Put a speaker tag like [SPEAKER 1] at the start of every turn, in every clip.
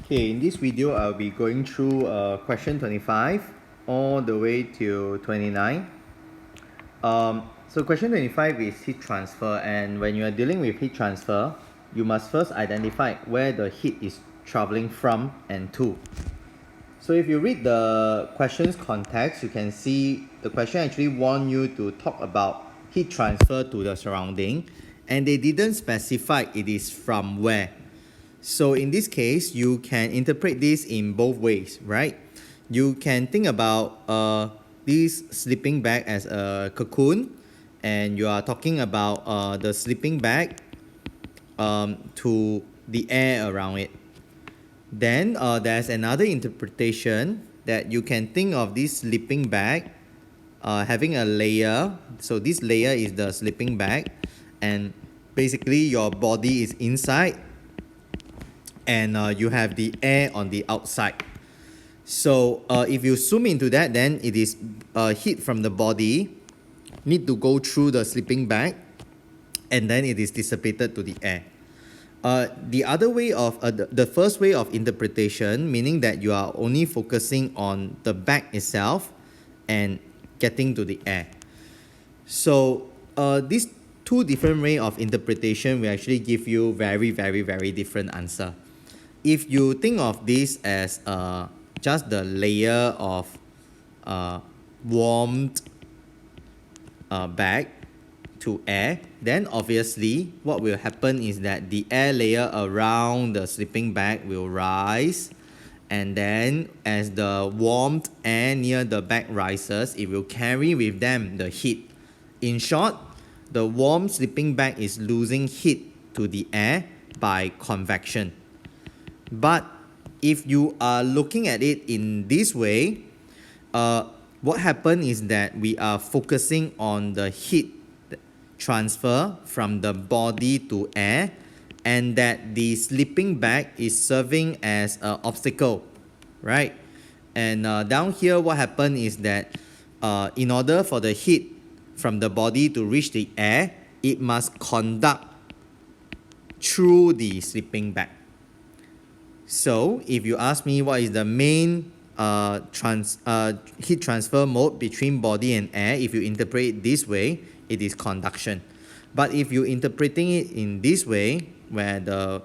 [SPEAKER 1] Okay, in this video, I'll be going through question 25 all the way to 29. So question 25 is heat transfer, and when you are dealing with heat transfer, you must first identify where the heat is traveling from and to. So if you read the question's context, you can see the question actually want you to talk about heat transfer to the surrounding, and they didn't specify it is from where. So in this case, you can interpret this in both ways, right? You can think about this sleeping bag as a cocoon, and you are talking about the sleeping bag to the air around it. Then there's another interpretation that you can think of this sleeping bag having a layer. So this layer is the sleeping bag, and basically your body is inside, and you have the air on the outside. So if you zoom into that, then it is heat from the body need to go through the sleeping bag, and then it is dissipated to the air. The other way of the first way of interpretation, meaning that you are only focusing on the bag itself and getting to the air. So these two different way of interpretation will actually give you very different answer. If you think of this as just the layer of warmed bag to air, then obviously what will happen is that the air layer around the sleeping bag will rise, and then as the warmed air near the bag rises, it will carry with them the heat. In short, the warm sleeping bag is losing heat to the air by convection. But if you are looking at it in this way, what happens is that we are focusing on the heat transfer from the body to air, and that the sleeping bag is serving as an obstacle, right? And down here, what happens is that in order for the heat from the body to reach the air, it must conduct through the sleeping bag. So if you ask me what is the main heat transfer mode between body and air, if you interpret it this way, it is conduction. But if you're interpreting it in this way, where the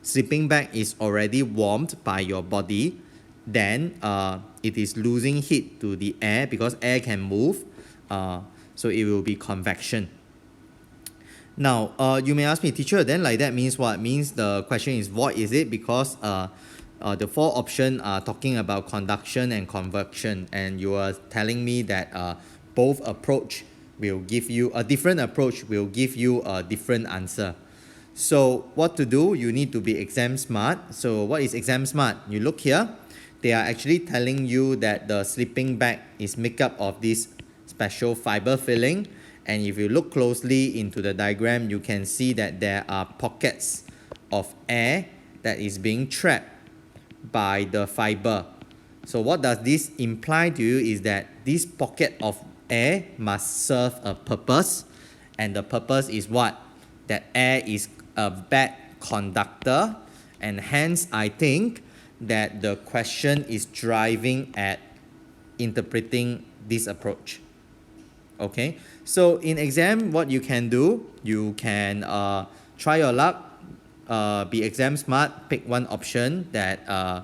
[SPEAKER 1] sleeping bag is already warmed by your body, then it is losing heat to the air because air can move, so it will be convection. Now, you may ask me, teacher, then like that means what? Means the question is void, is it? Because the four options are talking about conduction and convection, and you are telling me that both approach will give you a different approach, will give you a different answer. So what to do? You need to be exam smart. So what is exam smart? You look here, they are actually telling you that the sleeping bag is made up of this special fiber filling. And if you look closely into the diagram, you can see that there are pockets of air that is being trapped by the fiber. So what does this imply to you is that this pocket of air must serve a purpose, and the purpose is what? That air is a bad conductor, and hence I think that the question is driving at interpreting this approach. Okay, so in exam, what you can do, you can try your luck, be exam smart, pick one option that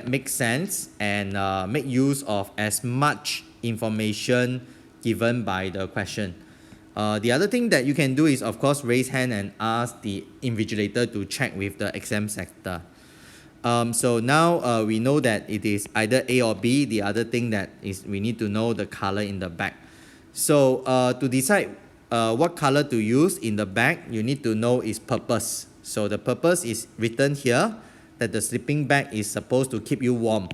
[SPEAKER 1] makes sense, and make use of as much information given by the question. The other thing that you can do is, of course, raise hand and ask the invigilator to check with the exam sector. So now we know that it is either A or B. The other thing that is we need to know the color in the back. So to decide what color to use in the bag, you need to know its purpose. So the purpose is written here, that the sleeping bag is supposed to keep you warm.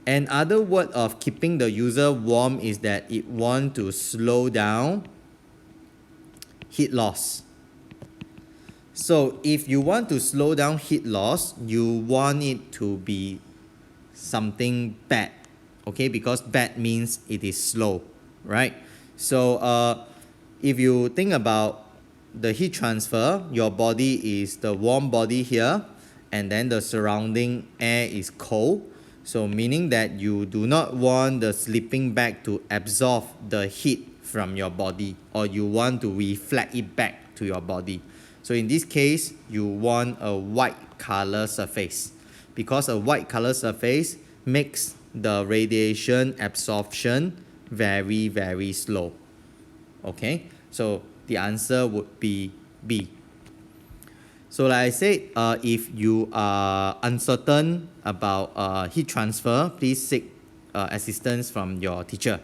[SPEAKER 1] And other word of keeping the user warm is that it wants to slow down heat loss. So if you want to slow down heat loss, you want it to be something bad, okay? Because bad means it is slow, right? So if you think about the heat transfer, your body is the warm body here, and then the surrounding air is cold. So meaning that you do not want the sleeping bag to absorb the heat from your body, or you want to reflect it back to your body. So in this case, you want a white color surface, because a white color surface makes the radiation absorption very, very slow. Okay, so the answer would be B. So like I said, if you are uncertain about heat transfer, please seek assistance from your teacher.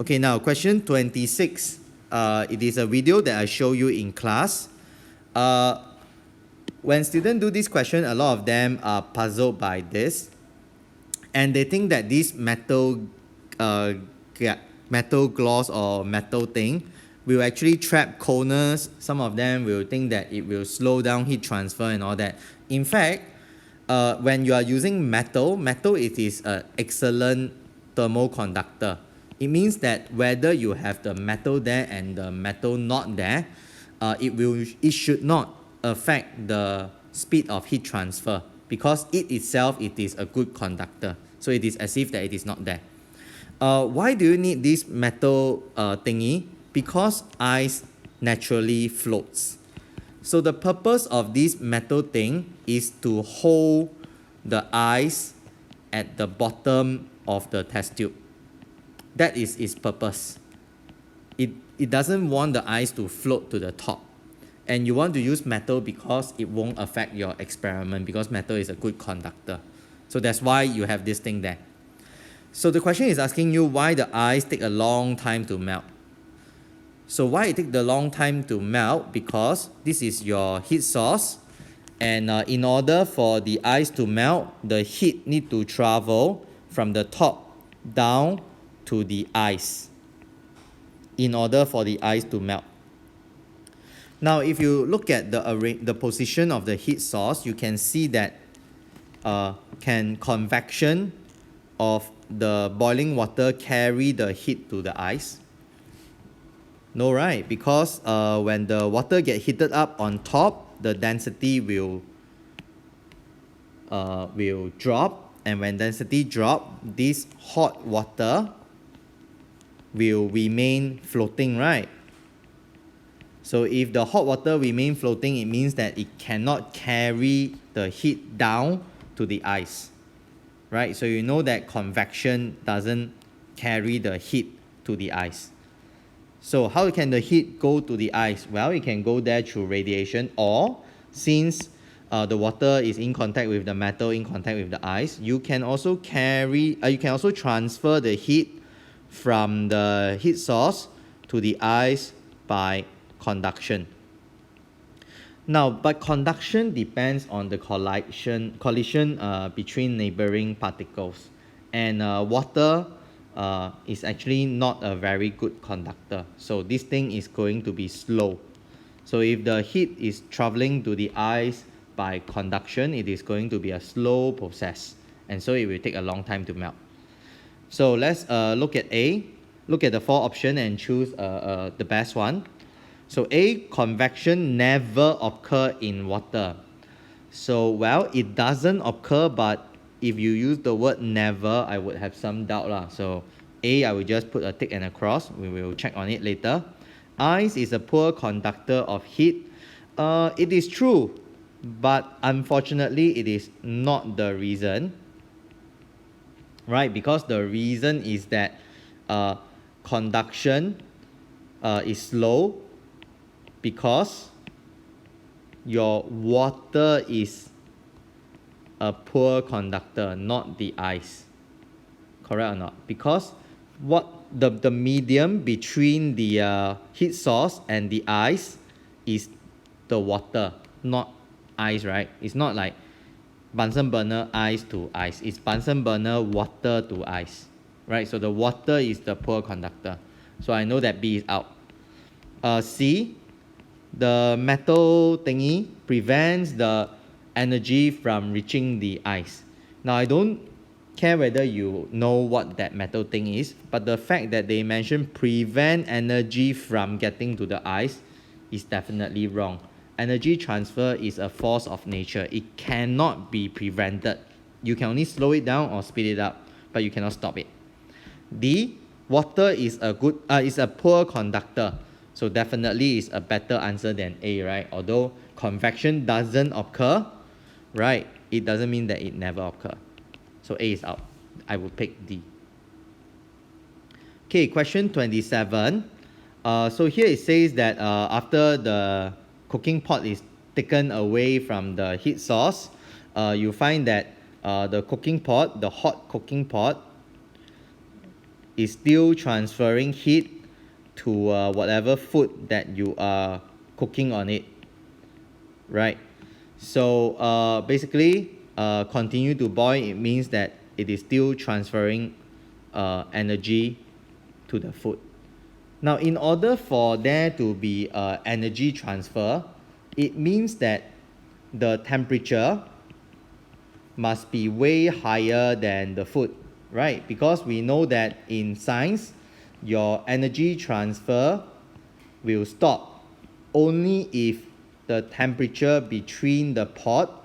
[SPEAKER 1] Okay, now question 26. It is a video that I show you in class. When students do this question, a lot of them are puzzled by this. And they think that this metal gloss or metal thing will actually trap coldness. Some of them will think that it will slow down heat transfer and all that. In fact, when you are using metal it is an excellent thermal conductor. It means that whether you have the metal there and the metal not there, it should not affect the speed of heat transfer, because it itself, it is a good conductor. So it is as if that it is not there. Why do you need this metal thingy? Because ice naturally floats. So the purpose of this metal thing is to hold the ice at the bottom of the test tube. That is its purpose. It doesn't want the ice to float to the top. And you want to use metal because it won't affect your experiment, because metal is a good conductor. So that's why you have this thing there. So the question is asking you why the ice take a long time to melt. So why it take the long time to melt? Because this is your heat source, and in order for the ice to melt, the heat need to travel from the top down to the ice in order for the ice to melt. Now if you look at the position of the heat source, you can see that can convection of the boiling water carry the heat to the ice? No, right? Because when the water get heated up on top, the density will drop, and when density drop, this hot water will remain floating, right? So if the hot water remain floating, it means that it cannot carry the heat down to the ice, right? So you know that convection doesn't carry the heat to the ice. So how can the heat go to the ice? Well, it can go there through radiation, or since the water is in contact with the metal, in contact with the ice, you can also transfer the heat from the heat source to the ice by conduction. Now, but conduction depends on the collision between neighboring particles, and water is actually not a very good conductor. So this thing is going to be slow. So if the heat is traveling to the ice by conduction, it is going to be a slow process, and so it will take a long time to melt. So let's look at A. Look at the four options and choose the best one. So A, convection never occur in water. So well, it doesn't occur, but if you use the word never, I would have some doubt lah. So A, I will just put a tick and a cross. We will check on it later. Ice is a poor conductor of heat. It is true, but unfortunately it is not the reason, right? Because the reason is that conduction is slow, because your water is a poor conductor, not the ice. Correct or not? Because what the medium between the heat source and the ice is the water, not ice, right? It's not like Bunsen burner ice to ice. It's Bunsen burner water to ice, right? So the water is the poor conductor. So I know that B is out. C, the metal thingy prevents the energy from reaching the ice. Now I don't care whether you know what that metal thing is, but the fact that they mention prevent energy from getting to the ice is definitely wrong. energy transfer is a force of nature. It cannot be prevented. You can only slow it down or speed it up, but you cannot stop it. D, water is a poor conductor. So definitely is a better answer than A, right? Although convection doesn't occur, right? It doesn't mean that it never occur. So A is out. I will pick D. Okay, question 27. So here it says that after the cooking pot is taken away from the heat source, you find that the cooking pot, the hot cooking pot, is still transferring heat to whatever food that you are cooking on it, right? So basically, continue to boil, it means that it is still transferring energy to the food. Now, in order for there to be energy transfer, it means that the temperature must be way higher than the food, right? Because we know that in science, your energy transfer will stop only if the temperature between the pot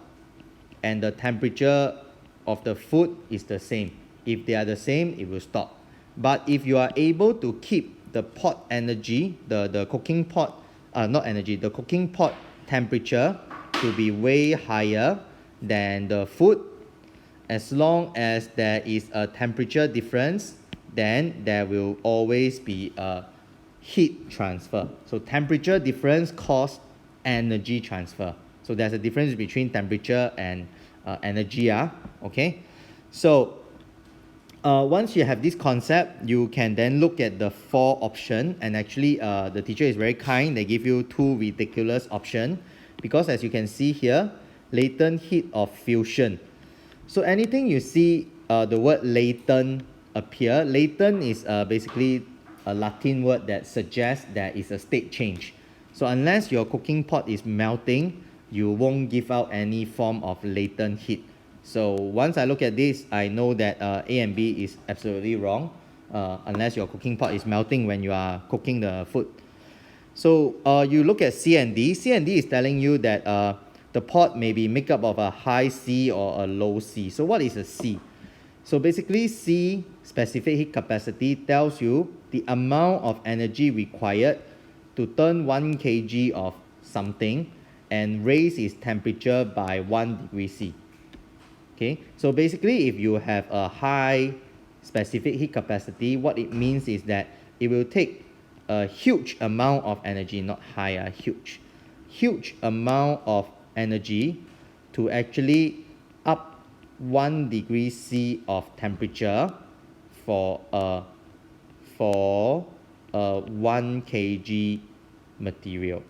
[SPEAKER 1] and the temperature of the food is the same. If they are the same, it will stop. But if you are able to keep the pot energy, the cooking pot, the cooking pot temperature to be way higher than the food, as long as there is a temperature difference, then there will always be a heat transfer. So temperature difference causes energy transfer. So there's a difference between temperature and energy. Okay? So once you have this concept, you can then look at the 4 options. And actually, the teacher is very kind. They give you 2 ridiculous options. Because as you can see here, latent heat of fusion. So anything you see the word latent appear, latent is basically a Latin word that suggests there is a state change. So unless your cooking pot is melting, you won't give out any form of latent heat. So once I look at this, I know that A and B is absolutely wrong, unless your cooking pot is melting when you are cooking the food. So you look at C and D. C and D is telling you that the pot may be made up of a high C or a low C. So what is a C? So basically C, specific heat capacity, tells you the amount of energy required to turn 1 kg of something and raise its temperature by 1 degree C. Okay, so basically if you have a high specific heat capacity, what it means is that it will take a huge amount of energy, not high, huge amount of energy to actually up 1 degree C of temperature for a 1 kg material.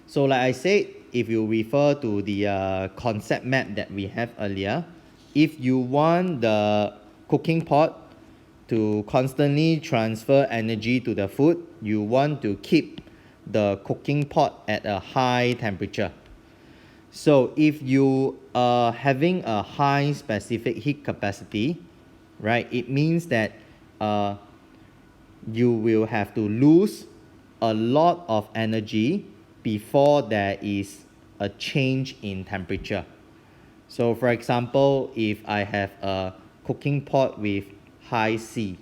[SPEAKER 1] So like I said, if you refer to the concept map that we have earlier, if you want the cooking pot to constantly transfer energy to the food, you want to keep the cooking pot at a high temperature. So if you are having a high specific heat capacity, right, it means that you will have to lose a lot of energy before there is a change in temperature. So for example, if I have a cooking pot with high C,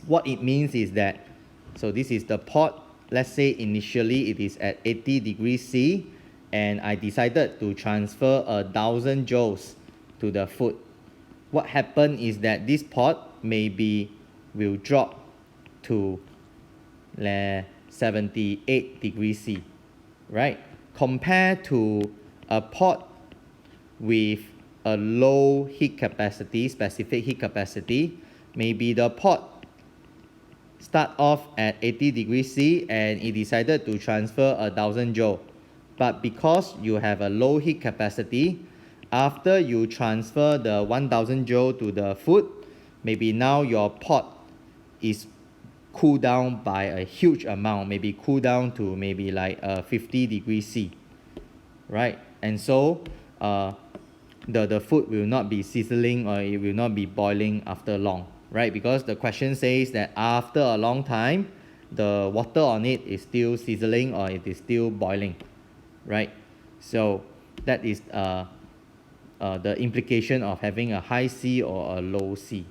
[SPEAKER 1] what it means is that, so this is the pot, let's say initially it is at 80 degrees C, and I decided to transfer 1,000 joules to the food. What happened is that this pot maybe will drop to 78 degrees C, right? Compared to a pot with a low heat capacity, specific heat capacity, maybe the pot start off at 80 degrees C and it decided to transfer 1,000 joule. But because you have a low heat capacity, after you transfer the 1,000 joule to the food, maybe now your pot is cool down by a huge amount, maybe cool down to maybe like 50 degrees C, right? And so the food will not be sizzling or it will not be boiling after long, right? Because the question says that after a long time, the water on it is still sizzling or it is still boiling, right? So that is the implication of having a high C or a low C.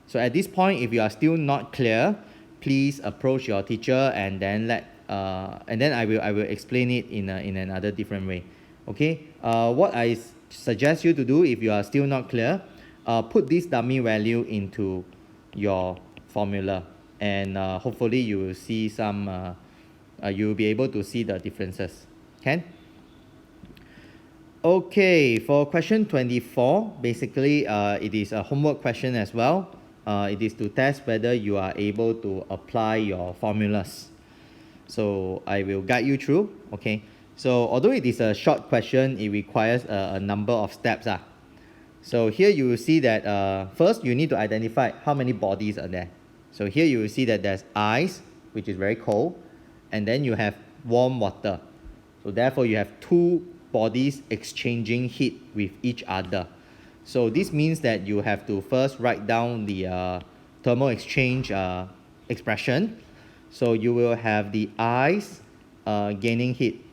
[SPEAKER 1] So at this point, if you are still not clear, please approach your teacher and then I will explain it in another different way. Okay. What I suggest you to do if you are still not clear, put this dummy value into your formula, and hopefully you will see some. You will be able to see the differences. Can? Okay, for question 24, basically it is a homework question as well. It is to test whether you are able to apply your formulas. So I will guide you through. Okay, so although it is a short question, it requires a number of steps. So here you will see that first you need to identify how many bodies are there. So here you will see that there's ice, which is very cold, and then you have warm water. So therefore you have two bodies exchanging heat with each other. So this means that you have to first write down the thermal exchange expression. So you will have the ice gaining heat,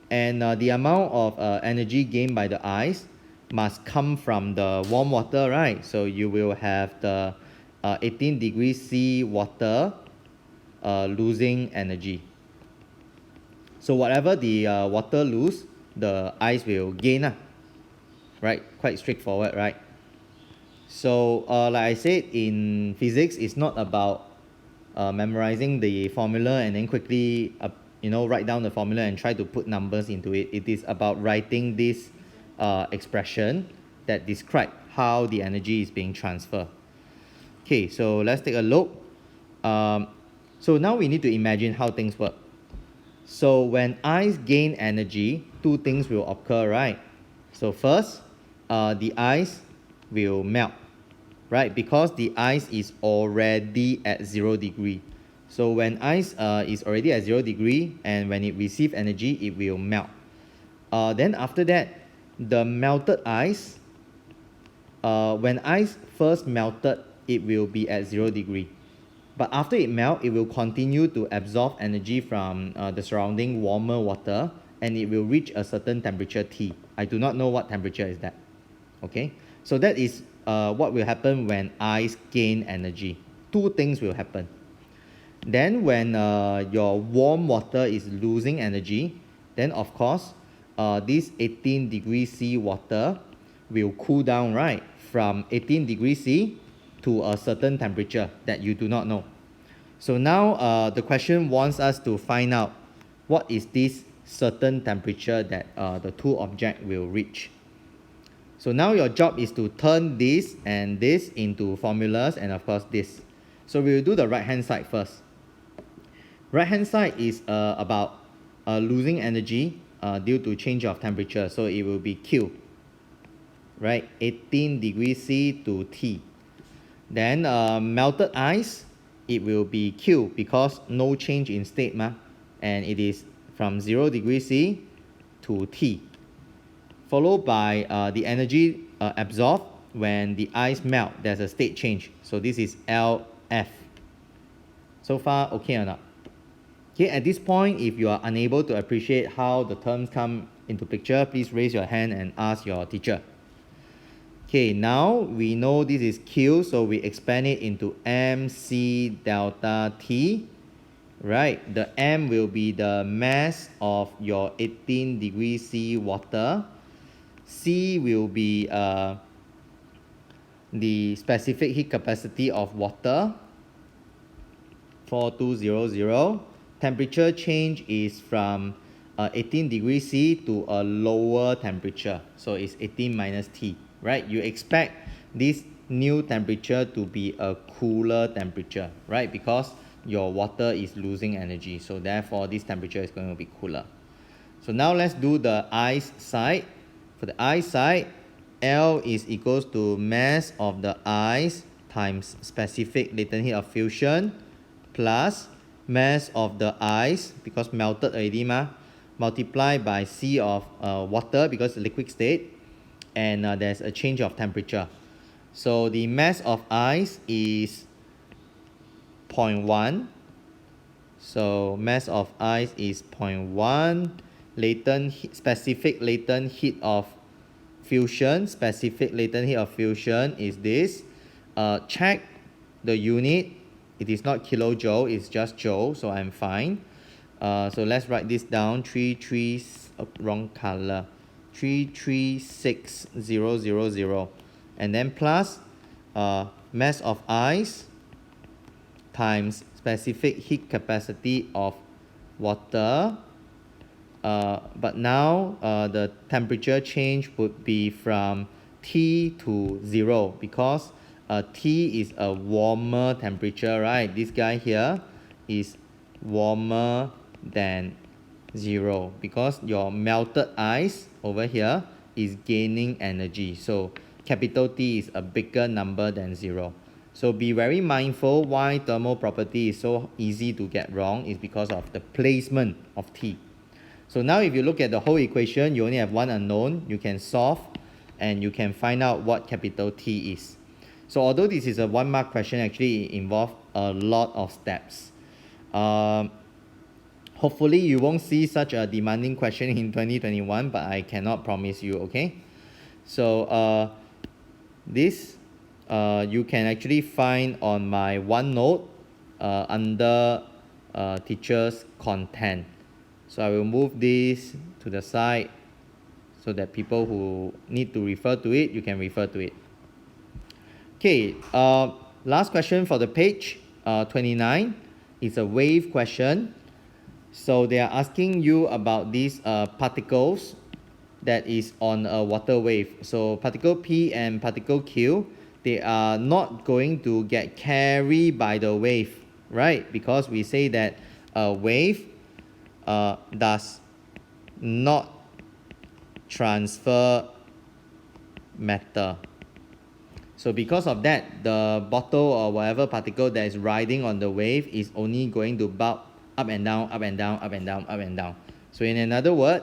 [SPEAKER 1] and the amount of energy gained by the ice must come from the warm water, right? So you will have the 18 degrees C water losing energy. So whatever the water lose, the ice will gain, right? Quite straightforward, right? So like I said, in physics, it's not about memorizing the formula and then quickly write down the formula and try to put numbers into it. It is about writing this expression that describe how the energy is being transferred. Okay, so let's take a look. So now we need to imagine how things work. So when ice gain energy, two things will occur, right? So first, the ice will melt, right? Because the ice is already at 0 degree. So when ice is already at 0 degree and when it receives energy, it will melt. Then after that, the melted ice, when ice first melted, it will be at 0 degree. But after it melts, it will continue to absorb energy from the surrounding warmer water, and it will reach a certain temperature T. I do not know what temperature is that. Okay, so that is what will happen when ice gain energy. Two things will happen. Then when your warm water is losing energy, then of course this 18 degrees C water will cool down, right, from 18 degrees C to a certain temperature that you do not know. So now the question wants us to find out what is this certain temperature that the two objects will reach. So now your job is to turn this and this into formulas, and of course this. So we will do the right hand side first. Right hand side is about losing energy due to change of temperature. So it will be Q, right? 18 degrees C to T. Then melted ice, it will be Q because no change in state, and it is from 0 degrees C to T. Followed by the energy absorbed when the ice melt, there's a state change. So this is LF. So far, okay or not? Okay, at this point, if you are unable to appreciate how the terms come into picture, please raise your hand and ask your teacher. Okay, now we know this is Q, so we expand it into MC delta T. Right, the M will be the mass of your 18 degrees C water. C will be the specific heat capacity of water, 4200. Temperature change is from 18 degrees C to a lower temperature. So it's 18 minus T, right? You expect this new temperature to be a cooler temperature, right? Because your water is losing energy. So therefore, this temperature is going to be cooler. So now let's do the ice side. For the ice side, L is equals to mass of the ice times specific latent heat of fusion plus mass of the ice, because melted already, multiplied by C of water because liquid state, and there's a change of temperature. So the mass of ice is 0.1. So mass of ice is 0.1. Specific latent heat of fusion. Specific latent heat of fusion is this. Check the unit. It is not kilojoule, it's just joule, so I'm fine. So let's write this down. 336,000, and then plus mass of ice times specific heat capacity of water. But now the temperature change would be from T to 0 because T is a warmer temperature, right? This guy here is warmer than 0 because your melted ice over here is gaining energy. So capital T is a bigger number than 0. So be very mindful why thermal property is so easy to get wrong is because of the placement of T. So now if you look at the whole equation, you only have one unknown. You can solve and you can find out what capital T is. So although this is a 1 mark question, actually it involves a lot of steps. Hopefully you won't see such a demanding question in 2021, but I cannot promise you, okay? So this you can actually find on my OneNote under teacher's content. So I will move this to the side so that people who need to refer to it, you can refer to it. Okay, last question for the page 29 is a wave question. So they are asking you about these particles that is on a water wave. So particle P and particle Q, they are not going to get carried by the wave, right? Because we say that a wave does not transfer matter. So because of that, the bottle or whatever particle that is riding on the wave is only going to bounce up and down, up and down, up and down, up and down. So in another word,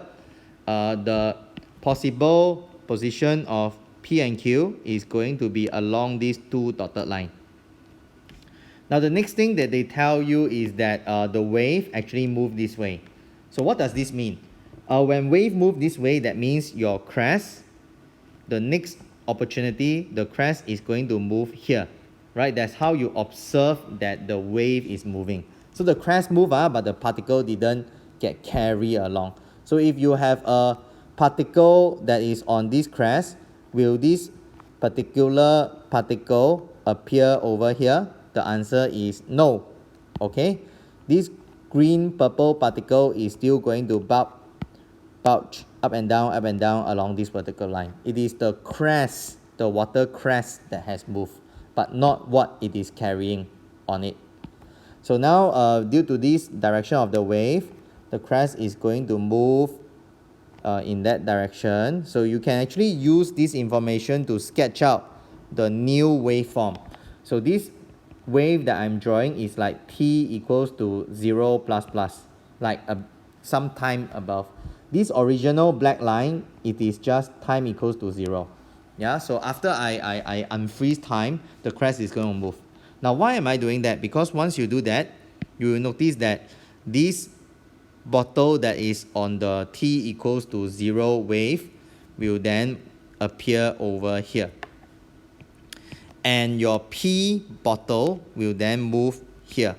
[SPEAKER 1] the possible position of P and Q is going to be along these two dotted lines. Now the next thing that they tell you is that the wave actually moves this way. So what does this mean? When wave move this way, that means your crest, the next opportunity, the crest is going to move here, right? That's how you observe that the wave is moving. So the crest move, but the particle didn't get carried along. So if you have a particle that is on this crest, will this particular particle appear over here? The answer is no. Okay, this green purple particle is still going to bulge up and down along this vertical line. It is the crest, the water crest that has moved, but not what it is carrying on it. So now due to this direction of the wave, the crest is going to move in that direction. So you can actually use this information to sketch out the new waveform. So this wave that I'm drawing is like T equals to 0 plus plus, like some time above. This original black line, it is just time equals to 0. Yeah, so after I unfreeze time, the crest is going to move. Now why am I doing that? Because once you do that, you will notice that this bottle that is on the T equals to 0 wave will then appear over here. And your P bottle will then move here.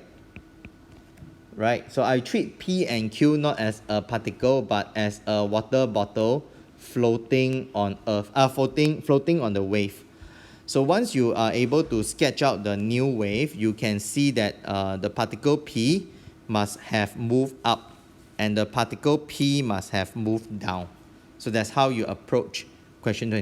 [SPEAKER 1] Right? So I treat P and Q not as a particle but as a water bottle floating on earth, floating on the wave. So once you are able to sketch out the new wave, you can see that the particle P must have moved up and the particle P must have moved down. So that's how you approach question 20.